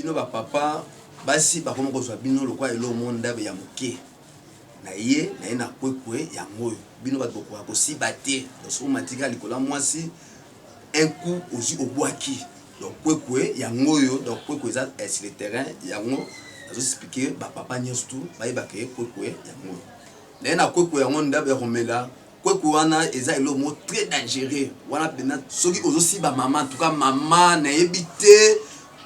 bino ba papa basi ba komo ko zwa bino lokwa elo monda be ya moke na ye na kwekwe ya ngoyo bino ba boko ko si baté do so matika likola mwasi un coup ozi obwaki donc kwekwe ya ngoyo donc kwekwe za sur le terrain ya ngo azo expliquer ba papa nyestu ba yeba ke kwekwe ya ngoyo na kwekwe ya ngonda be romela kwekwe wana eza elo mo très dangereux wana pena soki ozo si ba maman en tout cas maman na ebité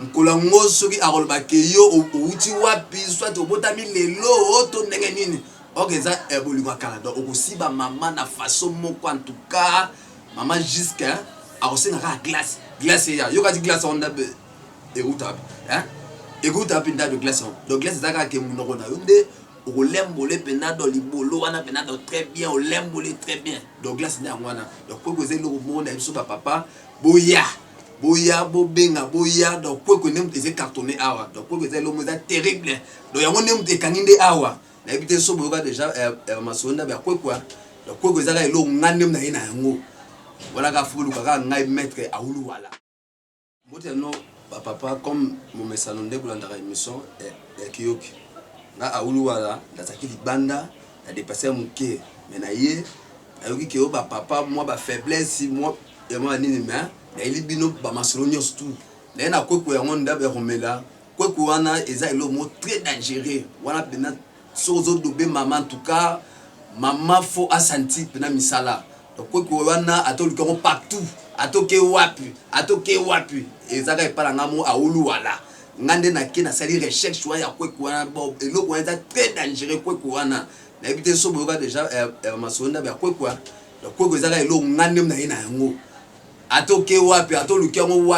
Nkolango soki akolbake yo outi wapi soit obotami lelo to ndenge nini okeza ebolingwa kala donc okosiba mama na façon moko en tout cas maman jusqu'à akosenga ka glace ya yo kati glace on dabe eruta hein eruta pinda de glace donc glace zaka ke munoko na yonde okolembole penado libolo wana penado très bien olembole très bien donc glace na ngwana donc kokoze lo monde biso papa boya bobenga boya donc kweko nem te cartonné awa donc kweko c'est l'homme terrible donc yango nem te kanginde awa na ebité so boka déjà masonda ba kweko donc kweko ezaka elo ngandem na ina yango voilà ka fulu ka ngai maître aulu wala moteno papa comme mon message ndé kolanda ka émission kiyoki na aulu wala ndazaki libanda na dépasser muke mais na ye ayoki ke ba papa moi ba faiblesse moi et moi nini mais na elibino ba masolo nyostu na kweko ya ngonda be romela kweko wana eza elo mo très dangereux wana pena sozo dobe maman en tout cas maman faut assentir pena misala donc kweko wana atoluka ko partout atoke wapi ezaka epala ngamo aulu wala ngande na ke na sali recherche wa ya kweko wana bon elo ko eza très dangereux kweko wana na ebité so boka déjà masonda be kweko donc kweko ezaka elo ngande na ina yango atoke wapi atoluki yango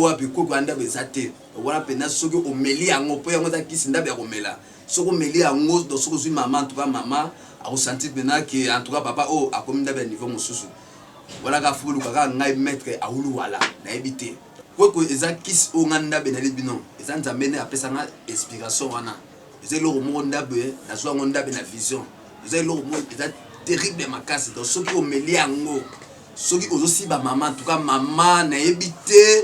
wapi kweko anda bezate wana pena soki omeli yango po yango za kisinda be komela soko meli yango do soko zui maman en tout cas maman a ressenti pena que en tout cas papa oh akomi ndabe niveau mosusu wana ka fulu kaka ngai maître aulu wala na ebité kweko eza kis o nganda be na libino eza nzamene apesa nga inspiration wana eza lo mo ndabe na zo ndabe na vision eza lo mo eza terrible makasi do soki omeli yango soki ozosi ba maman en tout cas maman na ebité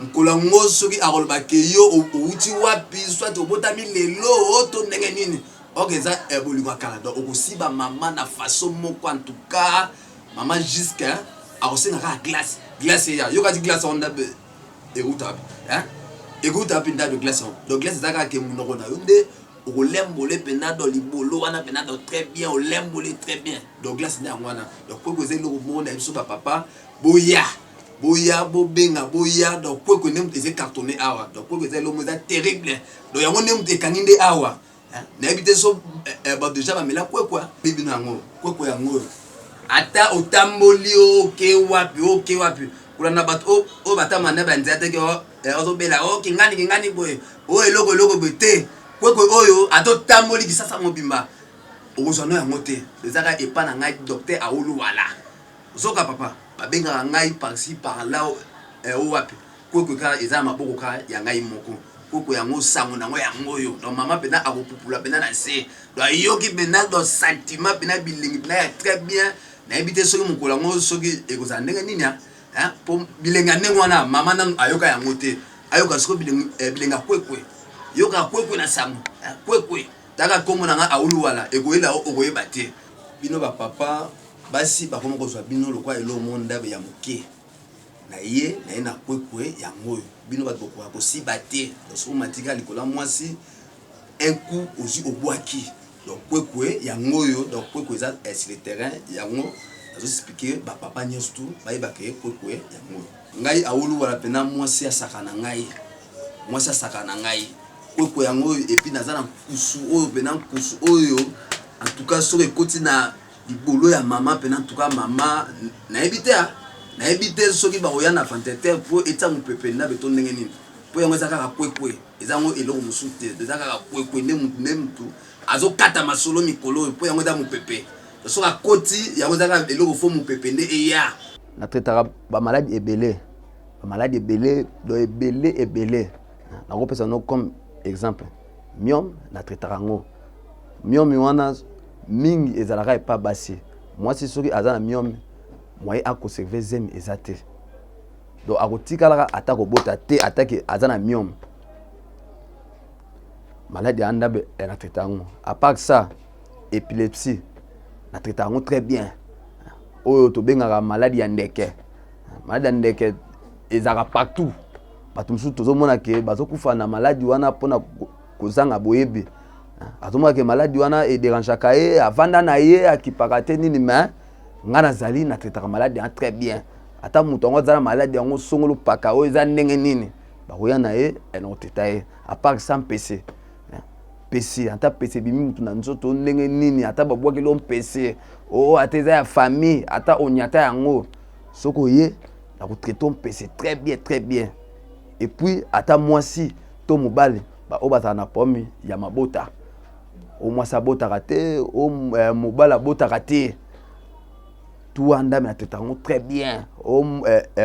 nkolango soki akolbake yo outi wapi soit obotami lelo to ndenge nini okeza ebolingwa kala donc okosi ba maman na façon moko en tout cas maman jusqu'à akosenga ka glace ya yo kati glace on dabe eruta hein eruta pinda de glace donc glace zaka ke munoko na yonde olembole penado libolo wana penado très bien olembole très bien donc glace na ngwana donc kweko zelo monde biso papa boya bobenga boya donc kweko nem te cartonné awa donc kweko zelo monde terrible donc yango nem te kanginde awa na ebité so ba déjà ba mela kweko bibi nango kweko yango ata otamboli oke wapi kula na bato o batama na banzate ke ozobela kingani boye o eloko bete kweko oyo atotamboli kisasa mobimba okozana yango te ezaka epa na ngai docteur aulu wala zoka papa babenga ngai par-ci par-là o wapi kweko ka eza maboko ka ya ngai moko kweko yango sango nango yango yo donc mama pena akopupula pena na se donc yoki pena do sentiment pena bilingi pena très bien na ebité soki mokola ngo soki ekozana ndenge nini hein po bilenga ndenge wana mama na ayoka yango te ayoka soko bilenga kwekwe yoka kwekwe na sango kwekwe taka kombo na nga aulu wala ekoyela okoyeba te bino ba papa basi ba komo kozwa bino lokwa elo monda be ya moke na ye na kwekwe ya ngoyo bino ba boko ko si baté do so matika likola mwasi un coup ozi obwaki donc kwekwe ya ngoyo donc kwekwe za sur le terrain ya ngo azo expliquer ba papa nyestu ba yeba ke kwekwe ya ngoyo ngai aulu wala pena mwasi asaka na ngai kweko yango et puis nazana kusu oyo pena kusu oyo en tout cas sur ekoti na libolo ya maman pena en tout cas maman na ebité soki ba oya na fantete po eta mopepe na beto ndenge nini po yango ezaka ka kwekwe ezango eloko musute ezaka ka kwekwe ne mutu azokata masolo mikolo po yango eza mopepe soka koti yango ezaka eloko fo mopepe nde eya na traitaka ba maladie ebele do ebele na kopesa no comme exemple myome na traitaka ngo myome wana mingi ezalaka epa basi mwasi soki aza na myome moye akoserve zemi eza te donc akotikalaka ata kobota te atake aza na myome maladie andabe na traitango. À part ça, épilepsie na traitango très bien. Oyo to benga maladie ya ndeke. Maladie ya ndeke ezaka partout. Bato musu tozomona ke bazokufa na maladie wana pona kozanga boyebi. Azomona ke maladie wana e dérangeaka ye avanda na ye akipaka te nini mais ngana zali na traitaka maladie très bien. Ata mutu ngo zala maladie ngo songolo paka o eza ndenge nini. Bakoya na ye eno tetaye. À part ça PC. PC ata PC bimi mutu na nzoto ndenge nini ata babwaki lo PC. Oh ateza ya famille ata onyata yango. Soko ye na ko traiter PC très bien très bien. Et puis ata mwasi to mobale ba obata na pomi ya mabota. O mwasa bota raté o mobala bota raté. Tout anda na tetango très bien. O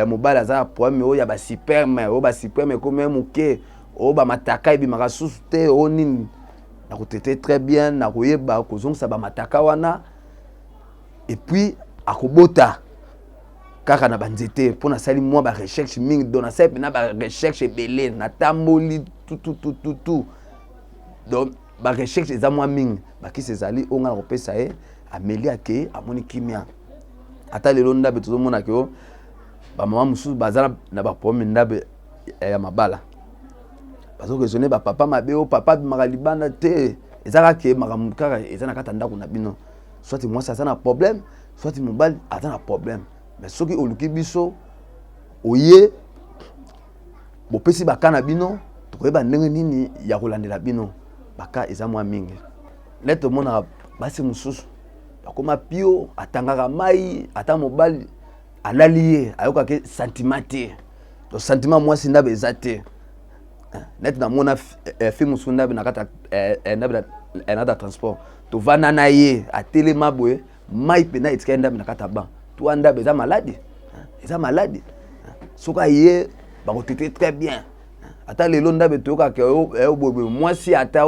mobala za pomi o ya ba superme o ba superme comme muke o ba mataka ibi makasusu te o nini. Na ko traiter très bien na ko yeba ko zonga ba mataka wana. Et puis akobota kaka na banzete pona sali moi ba recherche mingi dona sep na ba recherche belé na tamboli tout donc ba recherche za moi mingi ba ki sezali onga ko pesa e amelia ke amoni kimia ata lelo ndabe tozomona ke ba mama musu bazala na ba problème ndabe ya mabala bazo raisonner ba papa mabe o papa magalibana te ezaka ke magamu kaka ezana kata ndako na bino soit moi ça na problème soit mobile ata na problème. Mais ce qui oluki biso oye bopesi bakana bino tokoyeba ndenge nini ya kolandela bino baka eza mwa mingi leto mona basi mususu bakoma pio atangaka mai ata mobali alaliye ayoka ke sentiment te to sentiment moi sinda bezate net na mona film sunda na kata na transport to vana na ye atelema boye mai pena itkenda na kata ba Anda beza maladie. Eza maladie. Soka ye ba ko traiter très bien. Ata lelo ndabe toka ke moi si ata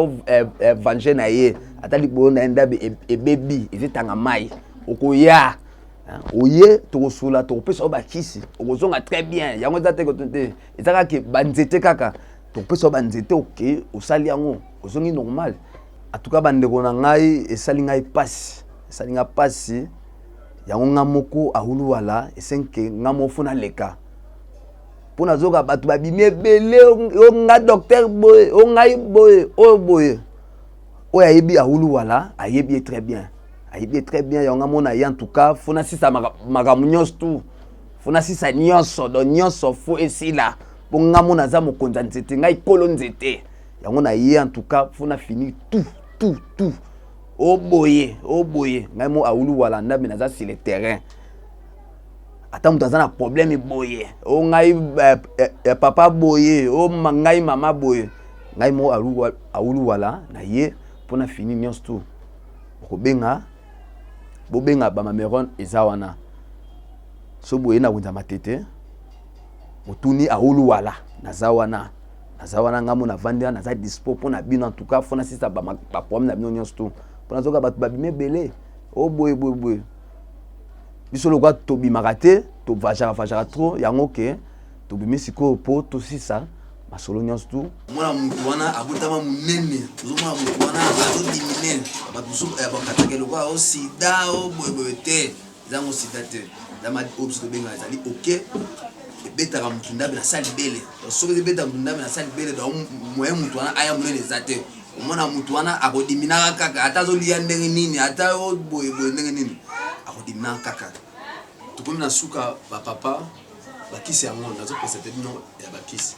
venger na ye ata libo na ndabe e baby ezitanga mai okoya oye to sula to pesa ba kisi okozonga très bien yango zate ko tete ezaka ke banzete kaka to pesa ba nzete OK osali yango ozongi normal. En tout cas bandeko na ngai esali ngai passe esalinga passe yango ngamoko ahulu wala esenke ngamofuna leka pona zoka batu babimi ebele o nga docteur boye o ngai boye o boye o ayebi ahulu wala ayebi très bien yango ngamona ya en tout cas fona sisa magamunyos tout fona sisa nyonso do nyonso fo esila po ngamona za mokonza nzete ngai kolo nzete yango na ye en tout cas fona fini tout Oh boye, ngai mo aulu wala ndabe naza sur le terrain. Ata mutu azana problème boye. O ngai papa boye, o ngai mama boye. Ngai mo aulu wala na ye pona fini nyonso tout. Bobenga ba mameron ezawana. So boye na kunza matete. Motuni aulu wala nazawana. Nazawana ngamo na vanda naza dispo pona bino en tout cas fona sisa ba problème na bino nyonso tout. Nazoka batu babime belé o boye biso lokwa to bimaka te to vajara trop yango ke to bimisiko po to sisa masolo nyonso tu mwana mutu wana abutama munene tozomona mutu wana azodimine batu bakatake lokwa o sida o boye te zango sida te zama obso to benga ezali OK ebetaka mutu ndabe na sali bele soki ebeta mutu ndabe na sali bele do moyen mutu wana aya munene ezate omona mutu wana akodimina kaka ata zolia ndenge nini ata boye ndenge nini akodimina kaka tukomi na suka ba papa bakisi yango nazo presente bino ya bakisi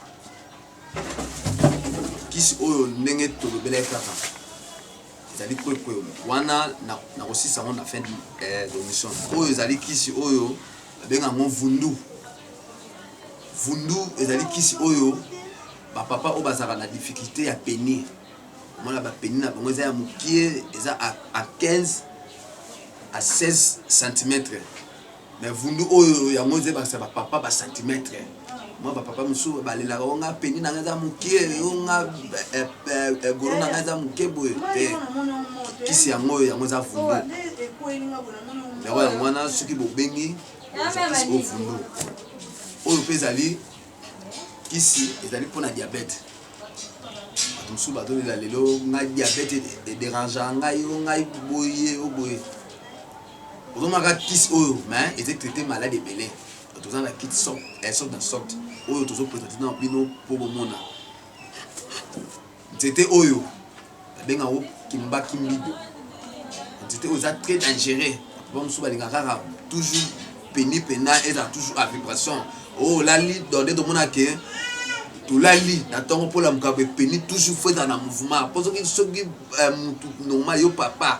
kisi oyo ndenge tolobela kaka ezali kwekwe wana na kosisa yango na fin de mission oyo ezali kisi oyo babenga yango vundu ezali kisi oyo ba papa oyo bazaka na difficulté ya peni mona ba peni na bango eza ya mokie eza à 15 à 16 cm mais vundu oyo yango eza ba papa ba centimètre moi ba papa musu balela onga peni na eza mokie onga goro na eza mokie boye te kisi yango eza vundu yango yango wana soki bobengi kisi oyo vundu oyo pe ezali kisi ezali mpona diabete mosusu batolela lelo ngai diabete dérange ngai yo ngai boye oboye ozomaka kisi oyo mais ete traité malade ebele toza na kit sorte na sorte oyo tozoprésente na bino mpo bomona nzete oyo babengango kimbakimbido nzete oyo eza très dangereux po mosusu balingaka kaka toujours peni pena ezala toujours à vibration oyo olali donde tomona ke tolali na ntongo mpo lamuka bepeni toujours fo ezala na mouvement mpo soki mutu normal yo papa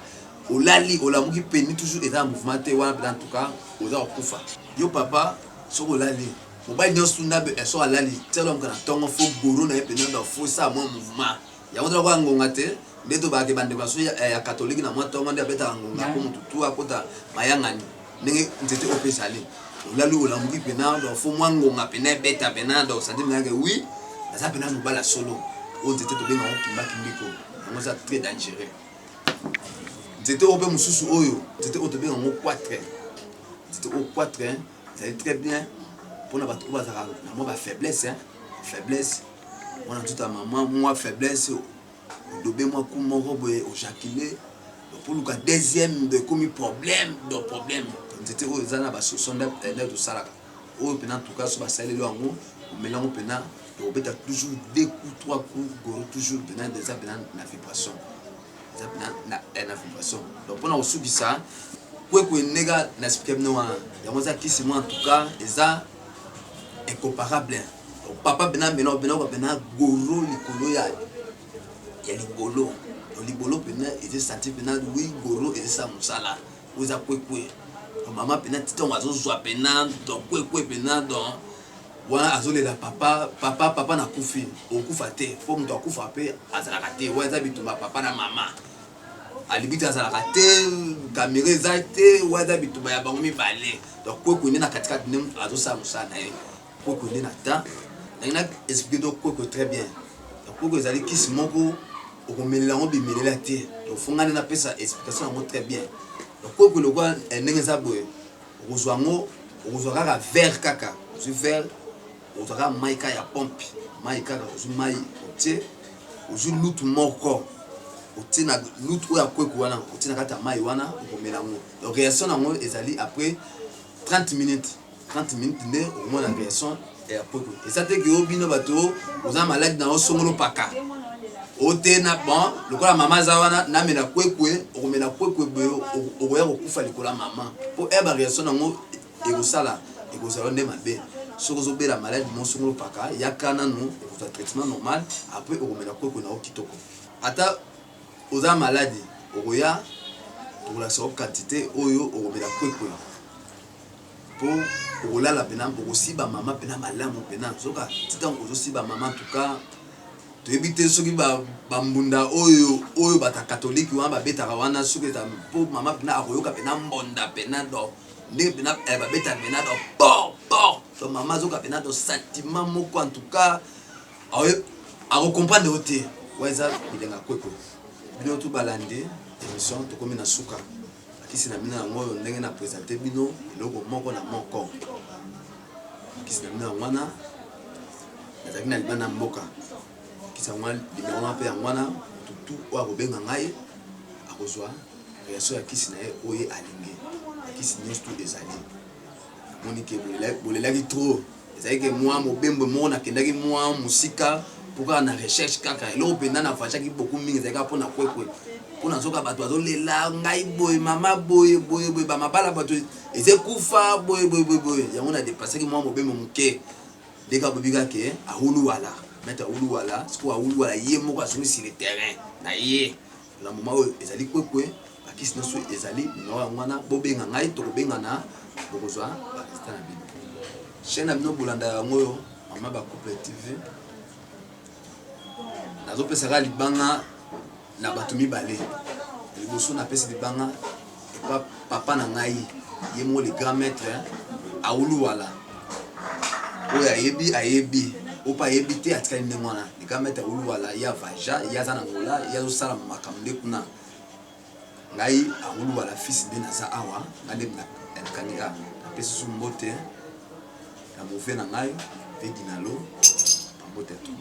olali olamuki peni toujours eza na mouvement te wana mpena ntuka oza kokufa yo papa soki olali mobali nyonso tunda so alali tia lamuka na ntongo fo goro na ye peni oda fo esala mwa mouvement yango tala koya ngonga te nde tobake bandeko na so ya katolike na mwa ntongo nde abetaka ngonga mpo motu tu akota mayangani ndenge nzete oyo mpe ezali olali olamuki pena do fo mwa ngonga pena ebeta pena do sandi menake wi naza pena mobala solo oyo nzete tobengango kimbakimbiko yango eza très dangereux nzete oyo mpe mosusu oyo nzete oyo tobengango quatre nzete oyo quatre ezali très bien mpona bato oyo bazalaka na mwa bafaiblesse faiblesse wana tuta mama mwa faiblesse odobe mwa ku moko boye ojakile po luka deuxième de komi problème do problème nzete oyo eza na basolution nde tosalaka oyo mpena ntuka so basaleli yango omelango mpena tokobeta toujours 2 coups 3 coups goro toujours mpena eza mpena na vibration eza mpena na vibration donc mpona kosukisa kwekwe ndenge na explike bino wana yango eza kisi mwa ntuka eza incomparable papa mpena mpena goro likolo ya libolo libolo mpena eza senti mpena wi goro ezesa mosala oyo eza kwekwe mama mpena titongo azozwa mpena don kwekwe mpena don wana azolela papa nakufi okufa te mpo moto akufa mpe azalaka te wana eza bitumba papa na mama alibi te azalaka te kamera eza te wana eza bitumba ya bango mibale donc kwekwe nde na katikati nde azosala mosala na ye kwekwe nde na temps nangi na explike donc kwekwe très bien donc kwekwe ezali kisi moko okomelela yango bimelela te donc fonga nde napesa explication yango très bien donc kwekwe lokwa ndenge eza boye okozwa yango okozwa kaka verre kaka ozwi verre okozwa kaka mai kaka ya pompe mai kaka ozwi mai otie ozwi lutu moko otie na lutu oyo ya kwekwe wana otie na kati ya mai wana okomela yango donc réaction yango ezali après 30 minutes nde okomona réaction ya kwekwe eza te ke yo bino bato oza maladi na osongolo paka ote na bon lokola mama aza wana namela kwekwe okomela kwekwe boye okoya kokufa likolo ya mama mpo eba réaction yango ekosala nde mabe soki ozobela maladi mosongolo paka yaka nanu okozwa traitement normal après okomela kwekwe na yo kitoko ata oza maladi okoya tokolakisa ko quantité oyo okomela kwekwe mpo okolala mpena okosiba mama mpena malamu mpena soka titango ozosiba mama ntuka toyebi te soki bambunda oyo bata katolike wana babetaka wana soki mpo mama mpena akoyoka mpena mbonda mpena do ndenge mpena babetaka mpena do por to mama azoka mpena do sentiment moko en tout cas akokomprendre yo te wa eza bilenga kwekwe bino to balandi émission tokomi na suka akisi na bino yango oyo ndenge na présente bino eloko moko na moko akisi na bino yango wana nazalaki na libanda mboka kisa wana limero wana mpe yango wana tutu oyo akobenga ngai akozwa réaction ya kisi na ye oyo alingi akisi nyonso tu ezali namoni ke bolelaki trop ezali ke mwa mobembo moko nakendaki mwa mosika mpo kaka na recherche kaka eloko mpenda na fachaki beaucoup mingi ezali kaka mpona kwekwe mpona soka bato bazolela ngai boye mama boye bamabala bato ezekufa boye yango na depasaki mwa mobembo moke ndeka bobika ke ahuluwala maître ahuluwala sikoyo ahuluwala ye moko azongi sur le terrain na ye na moma oyo ezali kwekwe bakisi nyonso ezali nimero yango wana bobenga ngai tokobengana bokozwa baresultat na bino chaîne na bino bolanda yango oyo mama bacouple tv nazopesaka libanga na bato mibale liboso napesi libanga epa papa na ngai ye moko le grand maître ahuluwala oyo ayebi opa ayebi te atikali ndenge wana le grand maître ahuluwala ye avaja ye aza na ngola ye azosala makambo nde kuna ngai ahuluwala fils nde naza awa ngai nde nakandika napesi so mbote na move na ngai mpe dinalo mbote tu